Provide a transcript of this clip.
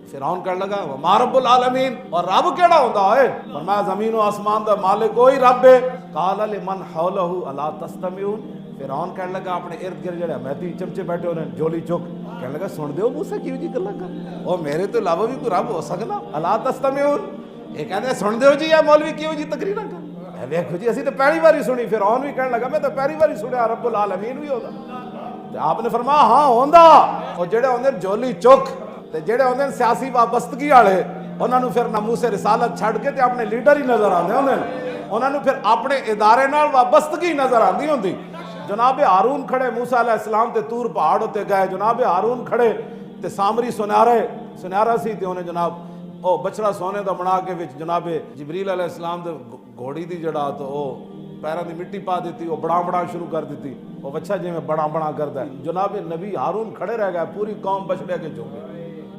फिरौन कहने लगा वमा रब्बुल आलमीन, और रब केड़ा होंदा है? फरमाया ज़मीन व आसमान दा मालिक कोई रब है। काल लिमन हौलहु अला तस्तमिऊन, फिरौन कहने लगा अपने इर्द गिर्द जेड़े मैती चमचे बैठे उन्हें झोली चुक, कहने लगा सुन दो मूसा किहो जी गल्लां कर, और मेरे तो इलावा भी कोई रब हो सकदा? अला तस्तमिऊन, ये कहते सुन दो जी, या मौलवी किहो जी तकरीरां कर, देखो जी असी तो पहली बार सुनी। फिरौन भी कहने लगा मैं तो पहली बार सुनिया रब्बुल आलमीन भी होता। आपने फरमाया हाँ होंदा, और जेड़े होंदे झोली चुक ते जेड़े होंदे सियासी वाबस्तगी वाले, उन्होंने फिर नामूसे रिसालत छड़ के ते अपने लीडर ही नजर आते होंदे, उन्होंने फिर अपने इदारे नाल वाबस्तगी नजर आती होंदी। जनाब हारून खड़े मूसा अलैहिस्सलाम ते तूर पहाड़ उत्ते गए, जनाब हारून खड़े ते सामरी सुनहरा सी ते उन्हें जनाब ओ बछड़ा सोने का बना के विच जनाब जिबरील अलैहिस्सलाम दे घोड़ी दी जड़ा तो ओ पैरों की मिट्टी पा दी, वो बड़ा शुरू कर दी, वो बच्चा जिमें बड़ा करता है। जनाब नबी हारून खड़े रह गए, पूरी कौम बछड़े के झूमे।